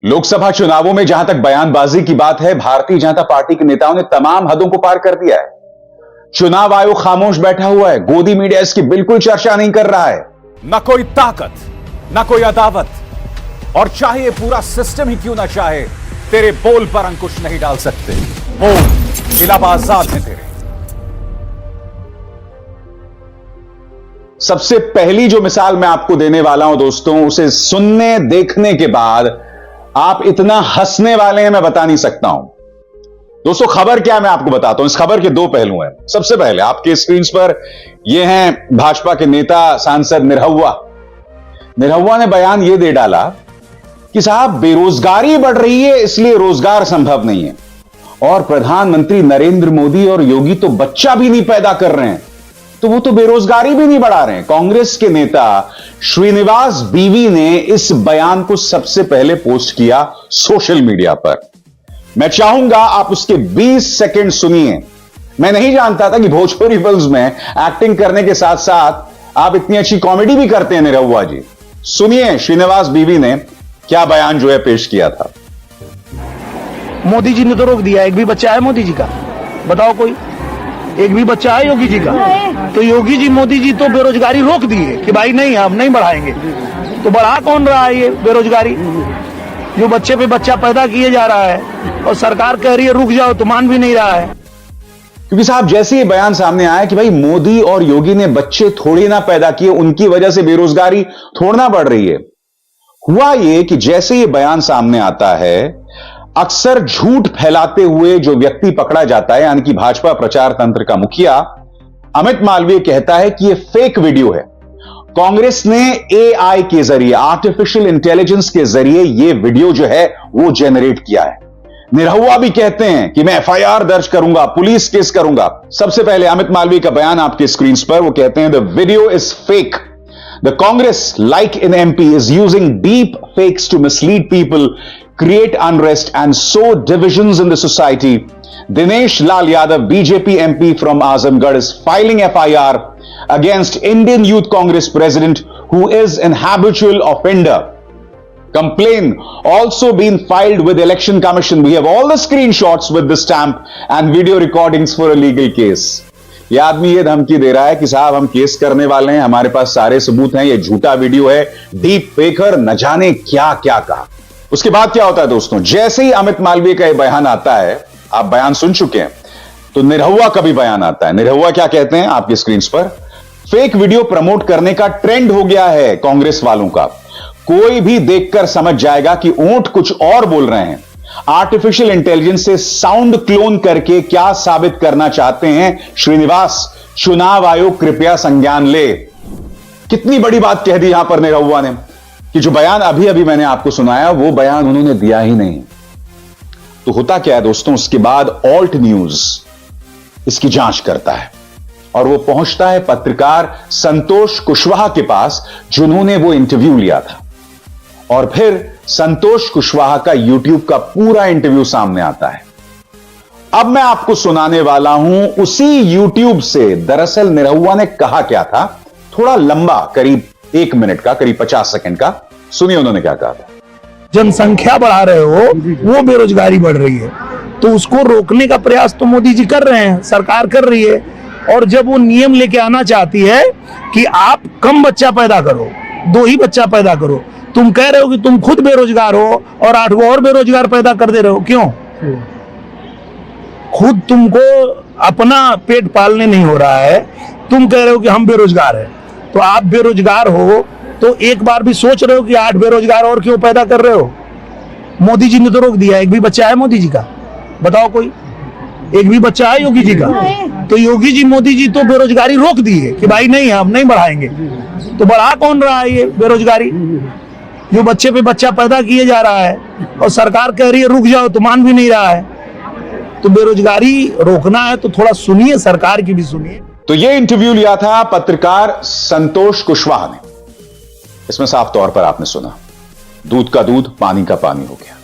लोकसभा चुनावों में जहां तक बयानबाजी की बात है, भारतीय जनता पार्टी के नेताओं ने तमाम हदों को पार कर दिया है। चुनाव आयोग खामोश बैठा हुआ है, गोदी मीडिया इसकी बिल्कुल चर्चा नहीं कर रहा है। न कोई ताकत, न कोई अदावत, और चाहे पूरा सिस्टम ही क्यों ना चाहे, तेरे बोल पर अंकुश नहीं डाल सकते। बोल इलावा आजाद है तेरे। सबसे पहली जो मिसाल मैं आपको देने वाला हूं दोस्तों, उसे सुनने देखने के बाद आप इतना हंसने वाले हैं मैं बता नहीं सकता हूं। दोस्तों खबर क्या है मैं आपको बताता हूं। इस खबर के दो पहलू हैं। सबसे पहले आपके स्क्रीन पर ये हैं भाजपा के नेता सांसद निरहुआ ने बयान ये दे डाला कि साहब बेरोजगारी बढ़ रही है इसलिए रोजगार संभव नहीं है, और प्रधानमंत्री नरेंद्र मोदी और योगी तो बच्चा भी नहीं पैदा कर रहे हैं, तो वो तो बेरोजगारी भी नहीं बढ़ा रहे हैं। कांग्रेस के नेता श्रीनिवास बीवी ने इस बयान को सबसे पहले पोस्ट किया सोशल मीडिया पर। मैं चाहूंगा आप उसके 20 सेकंड सुनिए। मैं नहीं जानता था कि भोजपुरी फिल्म्स में एक्टिंग करने के साथ साथ आप इतनी अच्छी कॉमेडी भी करते हैं निरहुआ जी। सुनिए श्रीनिवास बीवी ने क्या बयान जो है पेश किया था। मोदी जी ने तो रोक दिया। एक भी बच्चा है मोदी जी का? बताओ कोई एक भी बच्चा है योगी जी का? तो योगी जी मोदी जी तो बेरोजगारी रोक दिए कि भाई नहीं हम नहीं बढ़ाएंगे। तो बढ़ा कौन रहा है ये बेरोजगारी? जो बच्चे पे बच्चा पैदा किए जा रहा है और सरकार कह रही है रुक जाओ तो मान भी नहीं रहा है। क्योंकि साहब जैसे ये बयान सामने आया कि भाई मोदी और योगी ने बच्चे थोड़ी ना पैदा किए, उनकी वजह से बेरोजगारी थोड़ी ना बढ़ रही है। हुआ ये कि जैसे ये बयान सामने आता है, अक्सर झूठ फैलाते हुए जो व्यक्ति पकड़ा जाता है, यानी कि भाजपा प्रचार तंत्र का मुखिया अमित मालवीय कहता है कि यह फेक वीडियो है। कांग्रेस ने एआई के जरिए, आर्टिफिशियल इंटेलिजेंस के जरिए यह वीडियो जो है वो जेनरेट किया है। निरहुआ भी कहते हैं कि मैं एफआईआर दर्ज करूंगा, पुलिस केस करूंगा। सबसे पहले अमित मालवीय का बयान आपके स्क्रीन पर, वो कहते हैं the video is fake. The Congress, like in MP, is using deep fakes to mislead people, create unrest and sow divisions in the society. Dinesh Lal Yadav, BJP MP from Azamgarh, is filing FIR against Indian Youth Congress President, who is an habitual offender. Complaint also been filed with Election Commission. We have all the screenshots with the stamp and video recordings for a legal case. ये आदमी ये धमकी दे रहा है कि साहब हम case करने वाले हैं, हमारे पास सारे सबूत हैं, ये झूठा वीडियो है, डीप फेकर, न जाने क्या क्या कहा। उसके बाद क्या होता है दोस्तों, जैसे ही अमित मालवीय का ये बयान आता है, आप बयान सुन चुके हैं, तो निरहुआ का भी बयान आता है। निरहुआ क्या कहते हैं आपकी स्क्रीन पर, फेक वीडियो प्रमोट करने का ट्रेंड हो गया है कांग्रेस वालों का। कोई भी देखकर समझ जाएगा कि ऊंट कुछ और बोल रहे हैं। आर्टिफिशियल इंटेलिजेंस से साउंड क्लोन करके क्या साबित करना चाहते हैं श्रीनिवास? चुनाव आयोग कृपया संज्ञान ले। कितनी बड़ी बात कह दी यहां पर निरहुआ ने कि जो बयान अभी अभी मैंने आपको सुनाया वो बयान उन्होंने दिया ही नहीं। तो होता क्या है दोस्तों, उसके बाद ऑल्ट न्यूज इसकी जांच करता है और वो पहुंचता है पत्रकार संतोष कुशवाहा के पास, जिन्होंने वो इंटरव्यू लिया था। और फिर संतोष कुशवाहा का यूट्यूब का पूरा इंटरव्यू सामने आता है। अब मैं आपको सुनाने वाला हूं उसी यूट्यूब से दरअसल निरहुआ ने कहा क्या था, थोड़ा लंबा, करीब 1 मिनट का, करीब 50 सेकंड का। सुनिए उन्होंने क्या कहा था। जनसंख्या बढ़ा रहे हो, वो बेरोजगारी बढ़ रही है, तो उसको रोकने का प्रयास तो मोदी जी कर रहे हैं, सरकार कर रही है। और जब वो नियम लेके आना चाहती है कि आप कम बच्चा पैदा करो, 2 ही बच्चा पैदा करो, तुम कह रहे हो कि तुम खुद बेरोजगार हो और 8 और बेरोजगार पैदा कर दे रहे हो। क्यों? खुद तुमको अपना पेट पालने नहीं हो रहा है, तुम कह रहे हो कि हम बेरोजगार हैं। तो आप बेरोजगार हो तो एक बार भी सोच रहे हो कि 8 बेरोजगार और क्यों पैदा कर रहे हो? मोदी जी ने तो रोक दिया। एक भी बच्चा है मोदी जी का? बताओ कोई एक भी बच्चा है योगी जी का? तो योगी जी मोदी जी तो बेरोजगारी रोक दिए कि भाई नहीं हम नहीं बढ़ाएंगे। तो बढ़ा कौन रहा है ये बेरोजगारी? जो बच्चे पे बच्चा पैदा किए जा रहा है और सरकार कह रही है रुक जाओ तो मान भी नहीं रहा है। तो बेरोजगारी रोकना है तो थोड़ा सुनिए, सरकार की भी सुनिए। तो ये इंटरव्यू लिया था पत्रकार संतोष कुशवाहा ने। इसमें साफ तौर पर आपने सुना, दूध का दूध पानी का पानी हो गया।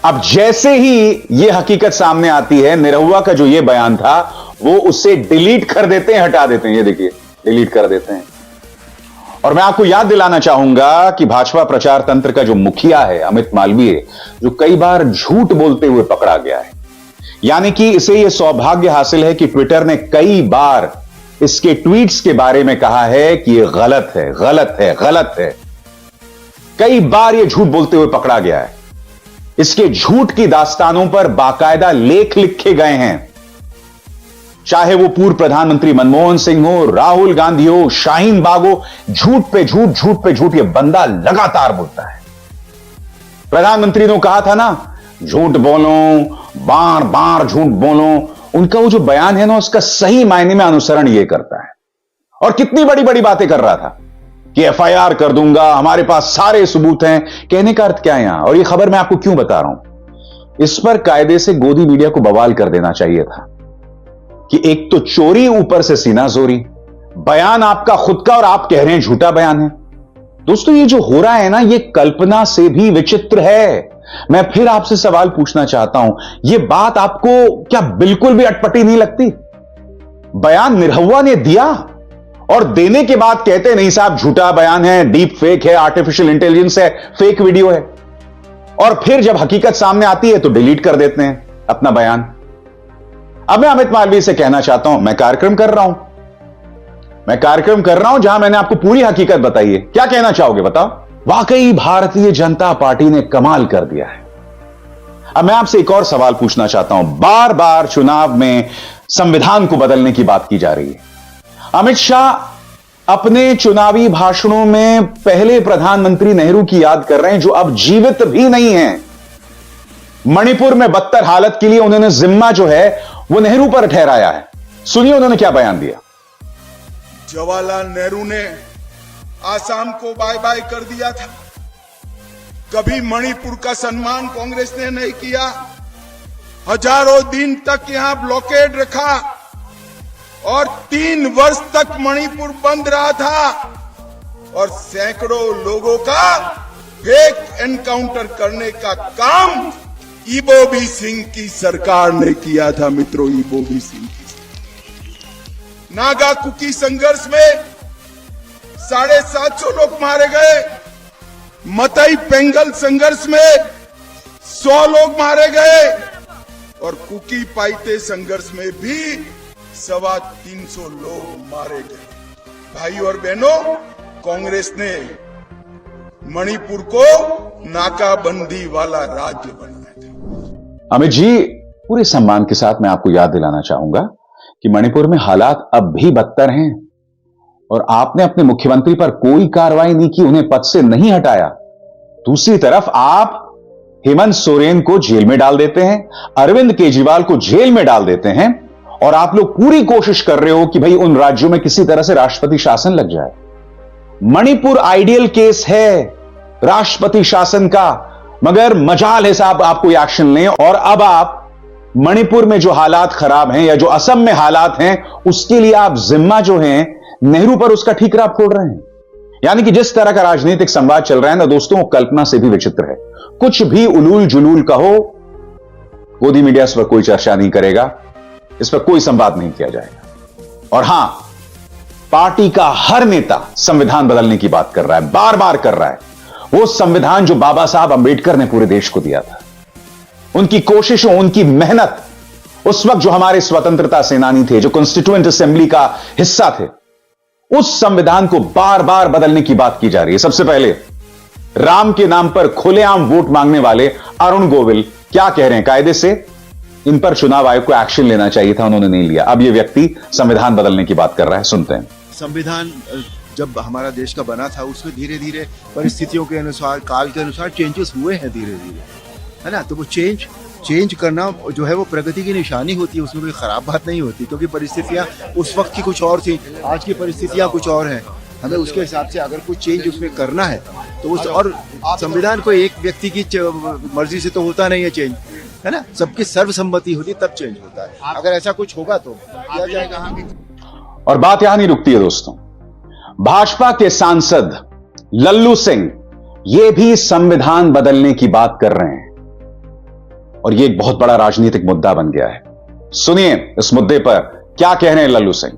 अब जैसे ही यह हकीकत सामने आती है, निरहुआ का जो यह बयान था वो उसे डिलीट कर देते हैं, हटा देते हैं। ये देखिए डिलीट कर देते हैं। और मैं आपको याद दिलाना चाहूंगा कि भाजपा प्रचार तंत्र का जो मुखिया है अमित मालवीय, जो कई बार झूठ बोलते हुए पकड़ा गया है, यानी कि इसे यह सौभाग्य हासिल है कि ट्विटर ने कई बार इसके ट्वीट्स के बारे में कहा है कि यह गलत है, गलत है, गलत है। कई बार यह झूठ बोलते हुए पकड़ा गया है। इसके झूठ की दास्तानों पर बाकायदा लेख लिखे गए हैं, चाहे वो पूर्व प्रधानमंत्री मनमोहन सिंह हो, राहुल गांधी हो, शाहीन बाग हो। झूठ पे झूठ, झूठ पे झूठ, ये बंदा लगातार बोलता है। प्रधानमंत्री ने कहा था ना, झूठ बोलो, बार बार झूठ बोलो। उनका वो जो बयान है ना, उसका सही मायने में अनुसरण ये करता है। और कितनी बड़ी बड़ी बातें कर रहा था कि एफआईआर कर दूंगा, हमारे पास सारे सबूत हैं। कहने का अर्थ क्या है यहां? और ये खबर मैं आपको क्यों बता रहा हूं, इस पर कायदे से गोदी मीडिया को बवाल कर देना चाहिए था कि एक तो चोरी, ऊपर से सीना जोरी। बयान आपका खुद का और आप कह रहे हैं झूठा बयान है। दोस्तों, ये जो हो रहा है ना, ये कल्पना से भी विचित्र है। मैं फिर आपसे सवाल पूछना चाहता हूं, यह बात आपको क्या बिल्कुल भी अटपटी नहीं लगती? बयान निरहुआ ने दिया और देने के बाद कहते नहीं साहब झूठा बयान है, डीप फेक है, आर्टिफिशियल इंटेलिजेंस है, फेक वीडियो है। और फिर जब हकीकत सामने आती है तो डिलीट कर देते हैं अपना बयान। अब मैं अमित मालवीय से कहना चाहता हूं, मैं कार्यक्रम कर रहा हूं जहां मैंने आपको पूरी हकीकत बताई है। क्या कहना चाहोगे बताओ? वाकई भारतीय जनता पार्टी ने कमाल कर दिया है। अब मैं आपसे एक और सवाल पूछना चाहता हूं। बार बार चुनाव में संविधान को बदलने की बात की जा रही है। अमित शाह अपने चुनावी भाषणों में पहले प्रधानमंत्री नेहरू की याद कर रहे हैं, जो अब जीवित भी नहीं है। मणिपुर में बदतर हालत के लिए उन्होंने जिम्मा जो है वो नेहरू पर ठहराया है। सुनिए उन्होंने क्या बयान दिया। जवाहरलाल नेहरू ने आसाम को बाय बाय कर दिया था। कभी मणिपुर का सम्मान कांग्रेस ने नहीं किया। हजारों दिन तक यहां ब्लॉकेड रखा और 3 वर्ष तक मणिपुर बंद रहा था और सैकड़ों लोगों का फेक एनकाउंटर करने का काम इबोबी सिंह की सरकार ने किया था। मित्रों, इबोबी सिंह की नागा कुकी संघर्ष में 750 लोग मारे गए। मतई पेंगल संघर्ष में 100 लोग मारे गए और कुकी पाइते संघर्ष में भी 350 लोग मारे गए। भाई और बहनों, कांग्रेस ने मणिपुर को नाकाबंदी वाला राज्य बनाया था। अमित जी, पूरे सम्मान के साथ मैं आपको याद दिलाना चाहूंगा कि मणिपुर में हालात अब भी बदतर हैं और आपने अपने मुख्यमंत्री पर कोई कार्रवाई नहीं की, उन्हें पद से नहीं हटाया। दूसरी तरफ आप हेमंत सोरेन को जेल में डाल देते हैं, अरविंद केजरीवाल को जेल में डाल देते हैं और आप लोग पूरी कोशिश कर रहे हो कि भाई उन राज्यों में किसी तरह से राष्ट्रपति शासन लग जाए। मणिपुर आइडियल केस है राष्ट्रपति शासन का, मगर मजाल है साहब आप कोई एक्शन लें। और अब आप मणिपुर में जो हालात खराब हैं या जो असम में हालात हैं, उसके लिए आप जिम्मा जो है नेहरू पर उसका ठीकरा फोड़ रहे हैं। यानी कि जिस तरह का राजनीतिक संवाद चल रहा है ना दोस्तों, वो कल्पना से भी विचित्र है। कुछ भी उलूल जुलूल कहो, गोदी मीडिया इस पर कोई चर्चा नहीं करेगा, इस पर कोई संवाद नहीं किया जाएगा। और हां, पार्टी का हर नेता संविधान बदलने की बात कर रहा है, बार बार कर रहा है। वो संविधान जो बाबा साहब अंबेडकर ने पूरे देश को दिया था, उनकी कोशिशों, उनकी मेहनत, उस वक्त जो हमारे स्वतंत्रता सेनानी थे, जो कॉन्स्टिट्यूएंट असेंबली का हिस्सा थे, उस संविधान को बार बार बदलने की बात की जा रही है। सबसे पहले राम के नाम पर खुलेआम वोट मांगने वाले अरुण गोविल क्या कह रहे हैं? कायदे से इन पर चुनाव आयोग को एक्शन लेना चाहिए था, उन्होंने नहीं लिया। अब यह व्यक्ति संविधान बदलने की बात कर रहा है, सुनते हैं। संविधान जब हमारा देश का बना था, उसमें धीरे धीरे परिस्थितियों के अनुसार, काल के अनुसार चेंजेस हुए हैं धीरे धीरे, है ना। तो वो चेंज करना जो है वो प्रगति की निशानी होती है, उसमें कोई ख़राब बात नहीं होती, क्योंकि परिस्थितियाँ उस वक्त की कुछ और थी, आज की परिस्थितियाँ कुछ और हैं। हमें उसके हिसाब से अगर कुछ चेंज उसमें करना है तो उस, और संविधान को एक व्यक्ति की मर्जी से तो होता नहीं है चेंज, है ना। सबकी सर्वसम्मति होती तब चेंज होता है। अगर ऐसा कुछ होगा तो किया जाएगा। और बात यहां नहीं रुकती है दोस्तों। भाजपा के सांसद लल्लू सिंह ये भी संविधान बदलने की बात कर रहे हैं और यह एक बहुत बड़ा राजनीतिक मुद्दा बन गया है। सुनिए इस मुद्दे पर क्या कह रहे हैं लल्लू सिंह।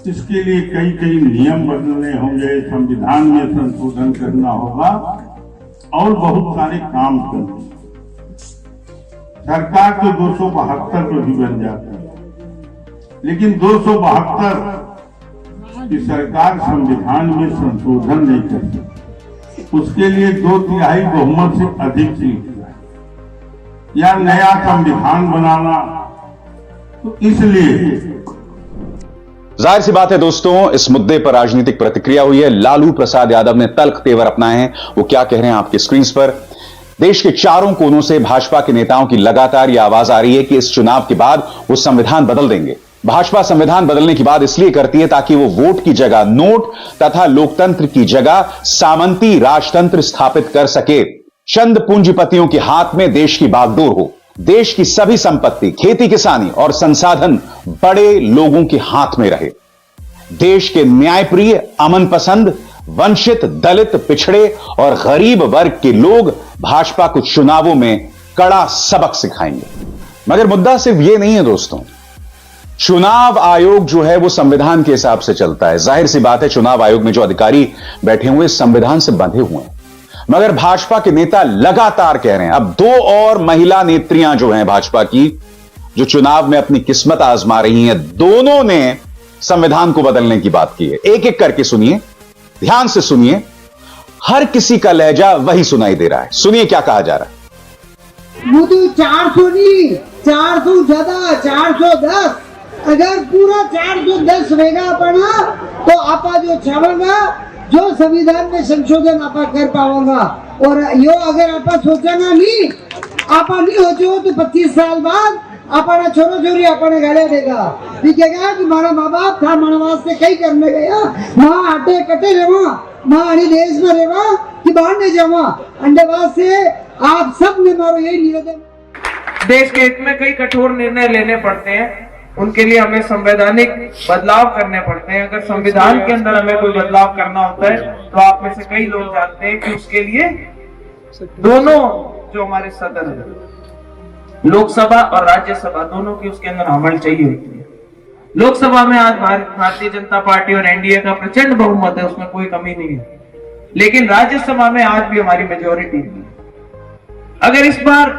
इसके लिए कई कई नियम बदलने होंगे, संविधान में संशोधन करना होगा और बहुत सारे काम करने। सरकार तो 272 पर भी बन जाती है, लेकिन 272 की सरकार संविधान में संशोधन नहीं कर सकती। उसके लिए 2/3 बहुमत से अधिक सीट या नया संविधान बनाना, तो इसलिए जाहिर सी बात है दोस्तों, इस मुद्दे पर राजनीतिक प्रतिक्रिया हुई है। लालू प्रसाद यादव ने तल्ख तेवर अपनाए हैं। वो क्या कह रहे हैं आपकी स्क्रीन पर। देश के चारों कोनों से भाजपा के नेताओं की लगातार यह आवाज आ रही है कि इस चुनाव के बाद वो संविधान बदल देंगे। भाजपा संविधान बदलने की बात इसलिए करती है ताकि वो वोट की जगह नोट तथा लोकतंत्र की जगह सामंती राजतंत्र स्थापित कर सके। चंद पूंजीपतियों के हाथ में देश की बागडोर हो। देश की सभी संपत्ति, खेती किसानी और संसाधन बड़े लोगों के हाथ में रहे। देश के न्यायप्रिय, अमन पसंद, वंचित, दलित, पिछड़े और गरीब वर्ग के लोग भाजपा को चुनावों में कड़ा सबक सिखाएंगे। मगर मुद्दा सिर्फ यह नहीं है दोस्तों। चुनाव आयोग जो है वो संविधान के हिसाब से चलता है। जाहिर सी बात है, चुनाव आयोग में जो अधिकारी बैठे हुए संविधान से बंधे हुए हैं। मगर भाजपा के नेता लगातार कह रहे हैं, अब 2 और महिला नेत्रियां जो हैं भाजपा की, जो चुनाव में अपनी किस्मत आजमा रही हैं, दोनों ने संविधान को बदलने की बात की है। एक एक करके सुनिए, ध्यान से सुनिए। हर किसी का लहजा वही सुनाई दे रहा है। सुनिए क्या कहा जा रहा है। मोदी 400 नहीं, 400 ज्यादा, 410। अगर पूरा 410 रहेगा अपना, तो आपा जो चाहेगा, जो संविधान में संशोधन आपा कर पाओगा। और यो अगर आपा सोचा ना नहीं, आपा नहीं हो जो, तो 25 साल बाद अपना छोरो छोरी अपने गाले देगा। दिखेगा कि मारा माँ बाप था, मारा वास्ते कई करने गया, माँ आटे कटे रेवा, माँ अड़ी देश में रेवा कि बाहर नहीं जावा। अंडेवास से आप सब ने मारो यही निवेदन। देश के हित में कई कठोर निर्णय लेने पड़ते हैं, उनके लिए हमें संवैधानिक बदलाव करने पड़ते हैं। अगर संविधान के अंदर हमें कोई बदलाव करना होता है, तो आप में से कई लोग जानते हैं कि उसके लिए दोनों जो हमारे सदन है, लोकसभा और राज्यसभा, दोनों की उसके अंदर अमल चाहिए होती है। लोकसभा में आज भारतीय जनता पार्टी और एनडीए का प्रचंड बहुमत है, उसमें कोई कमी नहीं है। लेकिन राज्यसभा में आज भी हमारी मेजोरिटी नहीं है। अगर इस बार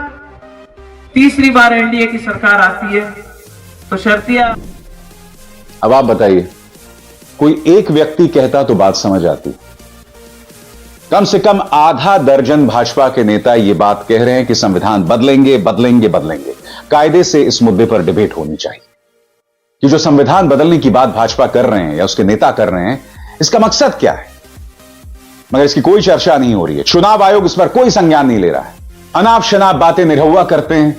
तीसरी बार एनडीए की सरकार आती है, तो शर्तियां। अब आप बताइए, कोई एक व्यक्ति कहता तो बात समझ आती। कम से कम आधा दर्जन भाजपा के नेता यह बात कह रहे हैं कि संविधान बदलेंगे, बदलेंगे, बदलेंगे। कायदे से इस मुद्दे पर डिबेट होनी चाहिए कि जो संविधान बदलने की बात भाजपा कर रहे हैं या उसके नेता कर रहे हैं, इसका मकसद क्या है। मगर इसकी कोई चर्चा नहीं हो रही है। चुनाव आयोग इस पर कोई संज्ञान नहीं ले रहा है। अनाप शनाप बातें निरहुआ करते हैं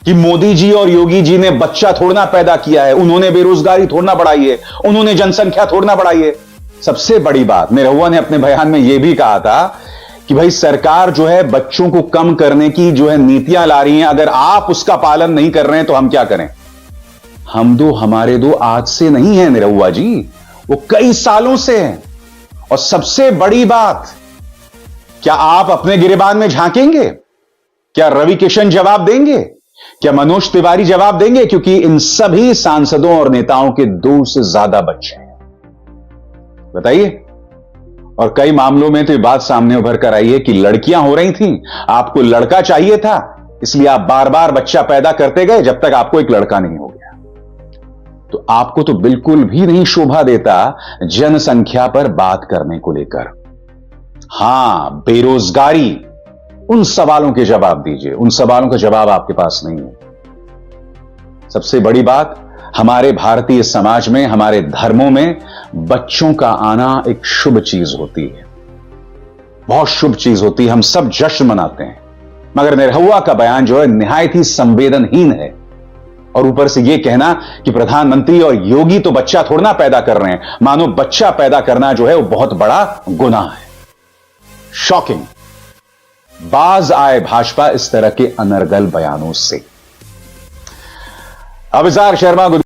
कि मोदी जी और योगी जी ने बच्चा थोड़ना पैदा किया है, उन्होंने बेरोजगारी थोड़ना बढ़ाई है, उन्होंने जनसंख्या थोड़ना बढ़ाई है। सबसे बड़ी बात, निरहुआ ने अपने बयान में यह भी कहा था कि भाई सरकार जो है बच्चों को कम करने की जो है नीतियां ला रही हैं, अगर आप उसका पालन नहीं कर रहे हैं तो हम क्या करें। हम दो हमारे दो आज से नहीं है निरहुआ जी, वो कई सालों से हैं। और सबसे बड़ी बात, क्या आप अपने गिरेबान में झांकेंगे? क्या रवि किशन जवाब देंगे? क्या मनोज तिवारी जवाब देंगे? क्योंकि इन सभी सांसदों और नेताओं के 2 से ज्यादा बच्चे हैं। बताइए। और कई मामलों में तो ये बात सामने उभर कर आई है कि लड़कियां हो रही थीं, आपको लड़का चाहिए था, इसलिए आप बार बार बच्चा पैदा करते गए जब तक आपको एक लड़का नहीं हो गया। तो आपको तो बिल्कुल भी नहीं शोभा देता जनसंख्या पर बात करने को लेकर। हां, बेरोजगारी, उन सवालों के जवाब दीजिए। उन सवालों का जवाब आपके पास नहीं है। सबसे बड़ी बात, हमारे भारतीय समाज में, हमारे धर्मों में बच्चों का आना एक शुभ चीज होती है, बहुत शुभ चीज होती है। हम सब जश्न मनाते हैं। मगर निरहुआ का बयान जो है निहायत ही संवेदनहीन है। और ऊपर से यह कहना कि प्रधानमंत्री और योगी तो बच्चा थोड़ा पैदा कर रहे हैं, मानो बच्चा पैदा करना जो है वो बहुत बड़ा गुनाह है। शॉकिंग। बाज आए भाजपा इस तरह के अनर्गल बयानों से। अभिसार शर्मा।